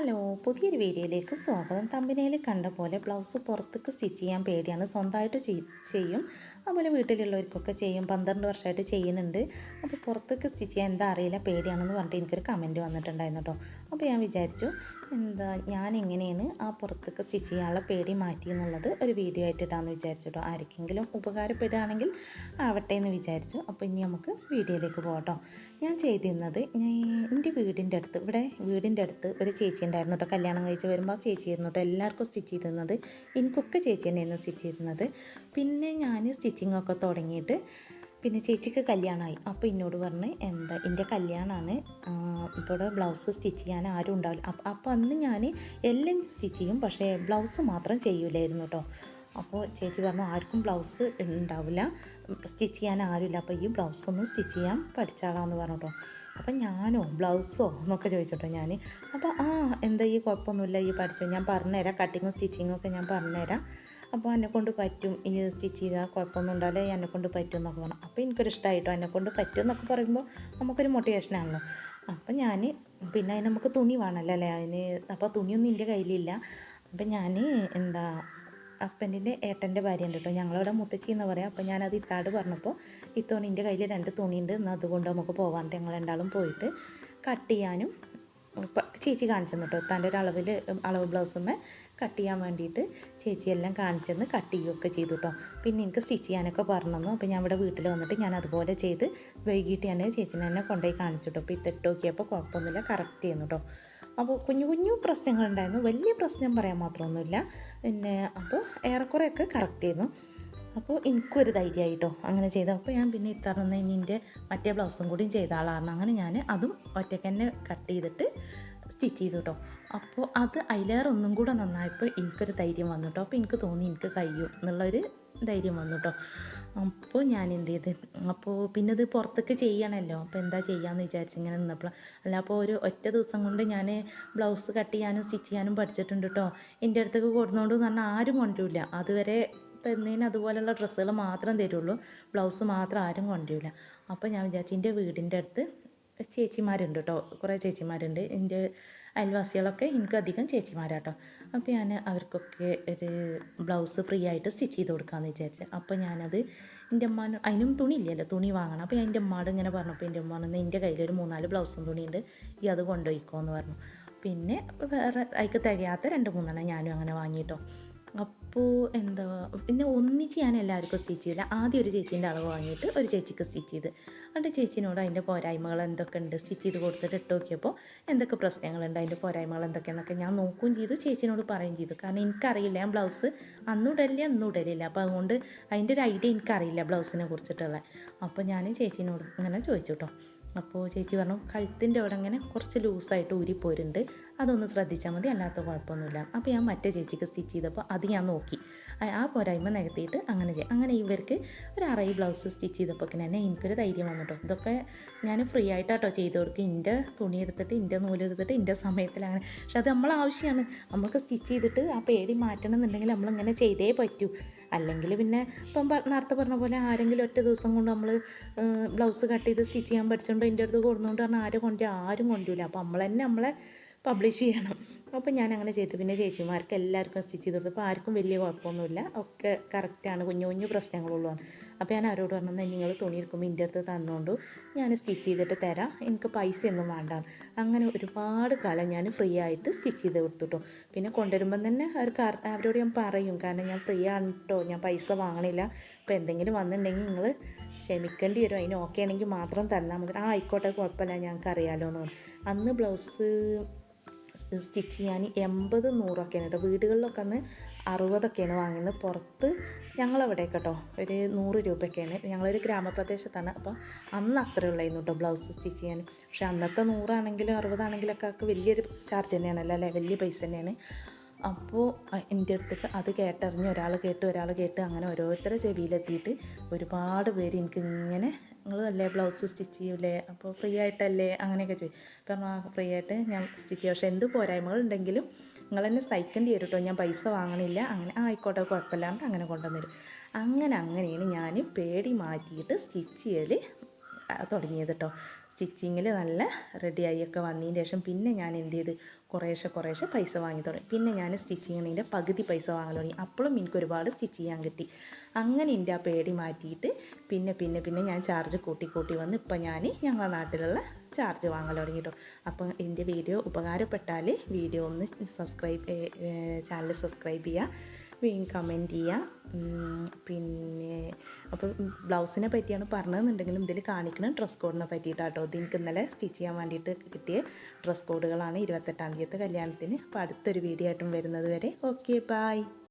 Hello, പുതിയൊരു വീഡിയോയിലേക്ക് സ്വാഗതം. തമ്പനയിൽ കണ്ട പോലെ ബ്ലൗസ് പുറത്തേക്ക് സ്റ്റിച്ച് ചെയ്യാൻ പേടിയാണ്. സ്വന്തമായിട്ട് ചെയ്യും, അതുപോലെ വീട്ടിലുള്ളവർക്കൊക്കെ ചെയ്യും. 12 വർഷമായിട്ട് ചെയ്യുന്നുണ്ട്. അപ്പോൾ പുറത്തേക്ക് സ്റ്റിച്ച് ചെയ്യാൻ എന്താ അറിയില്ല, പേടിയാണെന്ന് പറഞ്ഞിട്ട് എനിക്കൊരു കമൻറ്റ് വന്നിട്ടുണ്ടായിരുന്നു കേട്ടോ. അപ്പോൾ ഞാൻ വിചാരിച്ചു ഞാൻ എങ്ങനെയാണ് ആ പുറത്തേക്ക് സ്റ്റിച്ച് ചെയ്യാനുള്ള പേടി മാറ്റി എന്നുള്ളത് ഒരു വീഡിയോ ആയിട്ട് ഇടാമെന്ന് വിചാരിച്ചു കേട്ടോ. ആർക്കെങ്കിലും ഉപകാരപ്പെടുകയാണെങ്കിൽ ആവട്ടെ എന്ന് വിചാരിച്ചു. അപ്പോൾ ഇനി നമുക്ക് വീഡിയോയിലേക്ക് പോകട്ടോ. ഞാൻ ചെയ്തിരുന്നത് എൻ്റെ വീടിൻ്റെ അടുത്ത് ഒരു ചേച്ചി ഉണ്ടായിരുന്നു കേട്ടോ. കല്യാണം കഴിച്ച് വരുമ്പോൾ ചേച്ചി ആയിരുന്നു കേട്ടോ എല്ലാവർക്കും സ്റ്റിച്ച് ചെയ്തിരുന്നത്. എനിക്കൊക്കെ ചേച്ചി തന്നെയായിരുന്നു സ്റ്റിച്ച് ചെയ്തിരുന്നത്. പിന്നെ ഞാൻ സ്റ്റിച്ചിങ്ങൊക്കെ തുടങ്ങിയിട്ട് പിന്നെ ചേച്ചിക്ക് കല്യാണമായി. അപ്പോൾ എന്നോട് പറഞ്ഞ് എൻ്റെ കല്യാണമാണ്, ഇപ്പോൾ ബ്ലൗസ് സ്റ്റിച്ച് ചെയ്യാൻ ആരും ഉണ്ടാവില്ല. അപ്പോൾ അന്ന് ഞാൻ എല്ലാം സ്റ്റിച്ച് ചെയ്യും, പക്ഷേ ബ്ലൗസ് മാത്രം ചെയ്യൂലായിരുന്നു കേട്ടോ. അപ്പോൾ ചേച്ചി പറഞ്ഞു ആർക്കും ബ്ലൗസ് ഉണ്ടാവില്ല, സ്റ്റിച്ച് ചെയ്യാൻ ആരുമില്ല, അപ്പോൾ ഈ ബ്ലൗസൊന്നും സ്റ്റിച്ച് ചെയ്യാൻ പഠിച്ചാളാന്ന് പറഞ്ഞു കേട്ടോ. അപ്പം ഞാനോ ബ്ലൗസോ എന്നൊക്കെ ചോദിച്ചോട്ടോ ഞാൻ. അപ്പോൾ എന്താ ഈ കുഴപ്പമൊന്നുമില്ല, ഈ പഠിച്ചോ, ഞാൻ പറഞ്ഞുതരാം, കട്ടിങ്ങും സ്റ്റിച്ചിങ്ങും ഒക്കെ ഞാൻ പറഞ്ഞുതരാം, അപ്പോൾ എന്നെക്കൊണ്ട് പറ്റും, ഈ സ്റ്റിച്ച് ചെയ്താൽ കുഴപ്പമൊന്നും ഉണ്ടാവില്ല, എന്നെക്കൊണ്ട് പറ്റും എന്നൊക്കെ പറഞ്ഞു. അപ്പോൾ എനിക്കൊരു ഇഷ്ടമായിട്ടോ, എന്നെക്കൊണ്ട് പറ്റും എന്നൊക്കെ പറയുമ്പോൾ നമുക്കൊരു മോട്ടിവേഷനാണല്ലോ. അപ്പം ഞാൻ പിന്നെ അതിന് നമുക്ക് തുണി വേണമല്ലോ അല്ലേ അതിന്. അപ്പോൾ തുണിയൊന്നും എൻ്റെ കയ്യിലില്ല. അപ്പം ഞാൻ ഹസ്ബൻഡിൻ്റെ ഏട്ടൻ്റെ ഭാര്യ ഉണ്ട് കേട്ടോ, ഞങ്ങളവിടെ മുത്തച്ചി എന്ന് പറയാം. അപ്പോൾ ഞാനത് ഇത്താട് പറഞ്ഞപ്പോൾ ഇത്തോണി എൻ്റെ കയ്യിൽ 2 തുണിയുണ്ട്, എന്നാൽ അതുകൊണ്ട് നമുക്ക് പോകാൻ ഞങ്ങൾ രണ്ടാളും പോയിട്ട് കട്ട് ചെയ്യാനും ചേച്ചി കാണിച്ചു തന്നു കേട്ടോ. തൻ്റെ ഒരു അളവ് ബ്ലൗസുമ്മേ കട്ട് ചെയ്യാൻ വേണ്ടിയിട്ട് ചേച്ചി എല്ലാം കാണിച്ചെന്ന് കട്ട് ചെയ്യുകയൊക്കെ ചെയ്തു കേട്ടോ. പിന്നെ എനിക്ക് സ്റ്റിച്ച് ചെയ്യാനൊക്കെ പറഞ്ഞു തന്നു. അപ്പോൾ ഞാൻ ഇവിടെ വീട്ടിൽ വന്നിട്ട് ഞാൻ അതുപോലെ ചെയ്ത് വൈകിട്ട് ഞാൻ ചേച്ചിനെ തന്നെ കൊണ്ടുപോയി കാണിച്ചു കേട്ടോ. അപ്പോൾ ഇത്തിട്ട് നോക്കിയപ്പോൾ കുഴപ്പമൊന്നുമില്ല, കറക്റ്റ് ചെയ്യുന്നു കേട്ടോ. അപ്പോൾ കുഞ്ഞു കുഞ്ഞു പ്രശ്നങ്ങളുണ്ടായിരുന്നു, വലിയ പ്രശ്നം പറയാൻ മാത്രമൊന്നുമില്ല. പിന്നെ അപ്പോൾ ഏറെക്കുറെയൊക്കെ കറക്റ്റ് ചെയ്യുന്നു. അപ്പോൾ എനിക്കൊരു ധൈര്യമായിട്ടോ അങ്ങനെ ചെയ്തു. അപ്പോൾ ഞാൻ പിന്നെ ഇത്തറന്ന് എൻ്റെ മറ്റേ ബ്ലൗസും കൂടിയും ചെയ്ത ആളാണ്. അങ്ങനെ ഞാൻ അതും ഒറ്റയ്ക്ക് തന്നെ കട്ട് ചെയ്തിട്ട് സ്റ്റിച്ച് ചെയ്തു കേട്ടോ. അപ്പോൾ അത് അതിലേറൊന്നും കൂടെ നന്നായപ്പോൾ എനിക്കൊരു ധൈര്യം വന്നു കേട്ടോ. അപ്പോൾ എനിക്ക് തോന്നി എനിക്ക് കഴിയും എന്നുള്ളൊരു ധൈര്യം വന്നു കേട്ടോ. അപ്പോൾ ഞാൻ എന്ത് ചെയ്ത്, അപ്പോൾ പിന്നെ ഇത് പുറത്തേക്ക് ചെയ്യണമല്ലോ, അപ്പോൾ എന്താ ചെയ്യാമെന്ന് വിചാരിച്ച് ഇങ്ങനെ നിന്നപ്പോൾ അല്ല, അപ്പോൾ ഒരു ഒറ്റ ദിവസം കൊണ്ട് ഞാൻ ബ്ലൗസ് കട്ട് ചെയ്യാനും സ്റ്റിച്ച് ചെയ്യാനും പഠിച്ചിട്ടുണ്ട് കേട്ടോ. എൻ്റെ അടുത്തേക്ക് കൊടുക്കുന്നതുകൊണ്ട് എന്ന് പറഞ്ഞാൽ ആരും കൊണ്ടുവരില്ല, അതുവരെ തന്നതിന് അതുപോലെയുള്ള ഡ്രസ്സുകൾ മാത്രം തരുള്ളൂ, ബ്ലൗസ് മാത്രം ആരും കൊണ്ടുവരില്ല. അപ്പോൾ ഞാൻ വിചാരിച്ചു എൻ്റെ വീടിൻ്റെ അടുത്ത് ചേച്ചിമാരുണ്ട് കേട്ടോ, കുറേ ചേച്ചിമാരുണ്ട്, എൻ്റെ അയൽവാസികളൊക്കെ എനിക്ക് അധികം ചേച്ചിമാരാട്ടോ. അപ്പോൾ ഞാൻ അവർക്കൊക്കെ ഒരു ബ്ലൗസ് ഫ്രീ ആയിട്ട് സ്റ്റിച്ച് ചെയ്ത് കൊടുക്കാമെന്ന് വിചാരിച്ചു. അപ്പോൾ ഞാനത് എൻ്റെ അമ്മ, അതിനും തുണി ഇല്ലല്ലോ, തുണി വാങ്ങണം. അപ്പോൾ ഞാൻ എൻ്റെ അമ്മയോട് ഇങ്ങനെ പറഞ്ഞപ്പോൾ എൻ്റെ അമ്മ പറഞ്ഞത് എൻ്റെ കയ്യിൽ ഒരു 4 ബ്ലൗസും തുണിയുണ്ട്, ഈ അത് കൊണ്ടുപോയിക്കോ എന്ന് പറഞ്ഞു. പിന്നെ വേറെ അതിക്ക് തികയാത്ത 2-3 ഞാനും അങ്ങനെ വാങ്ങിയിട്ടോ. അപ്പോൾ പിന്നെ ഒന്നിച്ച് ഞാൻ എല്ലാവർക്കും സ്റ്റിച്ച് ചെയ്തില്ല. ആദ്യം ഒരു ചേച്ചീൻ്റെ അളവ് വാങ്ങിയിട്ട് ഒരു ചേച്ചിക്ക് സ്റ്റിച്ച് ചെയ്ത്, എന്നിട്ട് ചേച്ചീനോട് അതിൻ്റെ പോരായ്മകൾ എന്തൊക്കെ ഉണ്ട് സ്റ്റിച്ച് ചെയ്ത് കൊടുത്തിട്ട് ഇട്ട് നോക്കിയപ്പോൾ എന്തൊക്കെ പ്രശ്നങ്ങളുണ്ട്, അതിൻ്റെ പോരായ്മകൾ എന്തൊക്കെയെന്നൊക്കെ ഞാൻ നോക്കുകയും ചെയ്തു, ചേച്ചീനോട് പറയുകയും ചെയ്തു. കാരണം എനിക്കറിയില്ല, ഞാൻ ബ്ലൗസ് അന്നും ഇടലില്ല. അപ്പോൾ അതുകൊണ്ട് അതിൻ്റെ ഒരു ഐഡിയ എനിക്കറിയില്ല ബ്ലൗസിനെ കുറിച്ചിട്ടുള്ള. അപ്പോൾ ഞാൻ ചേച്ചീനോട് ഇങ്ങനെ ചോദിച്ചു കേട്ടോ. അപ്പോൾ ചേച്ചി പറഞ്ഞു കഴുത്തിൻ്റെ അവിടെ ഇങ്ങനെ കുറച്ച് ലൂസായിട്ട് ഊരിപ്പോരുന്നുണ്ട്, അതൊന്ന് ശ്രദ്ധിച്ചാൽ മതി, അല്ലാത്ത കുഴപ്പമൊന്നുമില്ല. അപ്പോൾ ഞാൻ മറ്റേ ചേച്ചിക്ക് സ്റ്റിച്ച് ചെയ്തപ്പോൾ അത് ഞാൻ നോക്കി, ആ പോരായ്മ നികത്തിയിട്ട് അങ്ങനെ ഇവർക്ക് ഒരു 6 ബ്ലൗസ് സ്റ്റിച്ച് ചെയ്തപ്പോൾ തന്നെ എനിക്കൊരു ധൈര്യം വന്നിട്ടോ. ഇതൊക്കെ ഞാൻ ഫ്രീ ആയിട്ടാട്ടോ ചെയ്ത് കൊടുക്കും, എൻ്റെ തുണി എടുത്തിട്ട് എൻ്റെ നൂലെടുത്തിട്ട് എൻ്റെ സമയത്തിലാണ്. പക്ഷെ അത് നമ്മളെ ആവശ്യമാണ്, നമ്മൾക്ക് സ്റ്റിച്ച് ചെയ്തിട്ട് ആ പേടി മാറ്റണം എന്നുണ്ടെങ്കിൽ നമ്മളിങ്ങനെ ചെയ്തേ പറ്റൂ. അല്ലെങ്കിൽ പിന്നെ ഇപ്പം നേരത്തെ പറഞ്ഞ പോലെ ആരെങ്കിലും ഒറ്റ ദിവസം കൊണ്ട് നമ്മൾ ബ്ലൗസ് കട്ട് ചെയ്ത് സ്റ്റിച്ച് ചെയ്യാൻ പഠിച്ചുകൊണ്ട് എൻ്റെ അടുത്ത് കൊടുന്നുകൊണ്ട് പറഞ്ഞാൽ ആരും കൊണ്ടുവരില്ല. അപ്പോൾ നമ്മൾ തന്നെ നമ്മളെ പബ്ലിഷ് ചെയ്യണം. അപ്പോൾ ഞാൻ അങ്ങനെ ചെയ്തു. പിന്നെ ചേച്ചിമാർക്ക് എല്ലാവർക്കും സ്റ്റിച്ച് ചെയ്ത് കൊടുത്തപ്പോൾ ആർക്കും വലിയ കുഴപ്പമൊന്നുമില്ല, ഒക്കെ കറക്റ്റാണ്, കുഞ്ഞു കുഞ്ഞു പ്രശ്നങ്ങളുള്ളൂ. അപ്പോൾ ഞാൻ അവരോട് പറഞ്ഞാൽ നിങ്ങൾ തുണി എടുക്കുമ്പോൾ എൻ്റെ അടുത്ത് തന്നുകൊണ്ട് ഞാൻ സ്റ്റിച്ച് ചെയ്തിട്ട് തരാം, എനിക്ക് പൈസയൊന്നും വേണ്ട. അങ്ങനെ ഒരുപാട് കാലം ഞാൻ ഫ്രീ ആയിട്ട് സ്റ്റിച്ച് ചെയ്ത് കൊടുത്തുട്ടോ. പിന്നെ കൊണ്ടുവരുമ്പം തന്നെ അവരോട് ഞാൻ പറയും, കാരണം ഞാൻ ഫ്രീ ആണ് കേട്ടോ, ഞാൻ പൈസ വാങ്ങണില്ല, അപ്പോൾ എന്തെങ്കിലും വന്നിട്ടുണ്ടെങ്കിൽ നിങ്ങൾ ക്ഷമിക്കേണ്ടി വരും, അതിന് ഓക്കെ ആണെങ്കിൽ മാത്രം തന്നാൽ മതി. ആയിക്കോട്ടെ, കുഴപ്പമില്ല, ഞങ്ങൾക്ക് അറിയാമല്ലോ എന്ന് പറഞ്ഞു. അന്ന് ബ്ലൗസ് സ്റ്റിച്ച് ചെയ്യാൻ 80-100 കേട്ടോ. വീടുകളിലൊക്കെ അന്ന് 60 വാങ്ങുന്നത്. പുറത്ത് ഞങ്ങളവിടെ കേട്ടോ ഒരു 100 രൂപയൊക്കെയാണ്. ഞങ്ങളൊരു ഗ്രാമപ്രദേശത്താണ്, അപ്പോൾ അന്ന് അത്രേ ഉള്ളായിരുന്നു കേട്ടോ ബ്ലൗസ് സ്റ്റിച്ച് ചെയ്യാൻ. പക്ഷേ അന്നത്തെ 100 ആണെങ്കിലും 60 ആണെങ്കിലൊക്കെ വലിയൊരു ചാർജ് തന്നെയാണല്ലോ അല്ലേ, വലിയ പൈസ തന്നെയാണ്. അപ്പോൾ എൻ്റെ അടുത്തേക്ക് അത് കേട്ടറിഞ്ഞ് ഒരാൾ കേട്ട് അങ്ങനെ ഓരോരുത്തരെ ചെവിയിലെത്തിയിട്ട് ഒരുപാട് പേര് എനിക്ക് ഇങ്ങനെ നിങ്ങൾ അല്ലേ ബ്ലൗസ് സ്റ്റിച്ച് ചെയ്യൂലേ, അപ്പോൾ ഫ്രീ ആയിട്ടല്ലേ അങ്ങനെയൊക്കെ ചോദിച്ചു. അപ്പം ഫ്രീ ആയിട്ട് ഞാൻ സ്റ്റിച്ച് ചെയ്യാം, പക്ഷേ എന്ത് പോരായ്മകളുണ്ടെങ്കിലും നിങ്ങൾ തന്നെ സഹിക്കേണ്ടി വരും കേട്ടോ, ഞാൻ പൈസ വാങ്ങണില്ല. അങ്ങനെ ആയിക്കോട്ടെ കുഴപ്പമില്ലാണ്ട് അങ്ങനെ കൊണ്ടുവന്നിരും. അങ്ങനെയാണ് ഞാൻ പേടി മാറ്റിയിട്ട് സ്റ്റിച്ച് ചെയ്യൽ തുടങ്ങിയത് കേട്ടോ. സ്റ്റിച്ചിങ്ങിൽ നല്ല റെഡിയായിയൊക്കെ വന്നതിന് ശേഷം പിന്നെ ഞാൻ എന്ത് ചെയ്ത് കുറേശ്ശെ പൈസ വാങ്ങി തുടങ്ങി. പിന്നെ ഞാൻ സ്റ്റിച്ചിങ്ങിൻ്റെ പകുതി പൈസ വാങ്ങാൻ തുടങ്ങി. അപ്പോഴും എനിക്ക് ഒരുപാട് സ്റ്റിച്ച് ചെയ്യാൻ കിട്ടി. അങ്ങനെ എൻ്റെ ആ പേടി മാറ്റിയിട്ട് പിന്നെ ഞാൻ ചാർജ് കൂട്ടി വന്ന് ഇപ്പം ഞാൻ ഞങ്ങളുടെ നാട്ടിലുള്ള ചാർജ് വാങ്ങൽ തുടങ്ങി കേട്ടോ. അപ്പം എൻ്റെ വീഡിയോ ഉപകാരപ്പെട്ടാൽ വീഡിയോ ഒന്ന് ചാനൽ സബ്സ്ക്രൈബ് ചെയ്യുക, കമൻറ്റ് ചെയ്യുക. പിന്നെ അപ്പോൾ ബ്ലൗസിനെ പറ്റിയാണ് പറഞ്ഞതെന്നുണ്ടെങ്കിലും ഇതിൽ കാണിക്കുന്ന ഡ്രസ് കോഡിനെ പറ്റിയിട്ടാട്ടോ. ഇത് എനിക്ക് ഇന്നലെ സ്റ്റിച്ച് ചെയ്യാൻ വേണ്ടിയിട്ട് കിട്ടിയ ഡ്രസ് കോഡുകളാണ് 28-ാം തീയതിയത്തെ കല്യാണത്തിന്. അപ്പോൾ അടുത്തൊരു വീഡിയോ ആയിട്ടും വരുന്നത് വരെ ഓക്കെ ബൈ.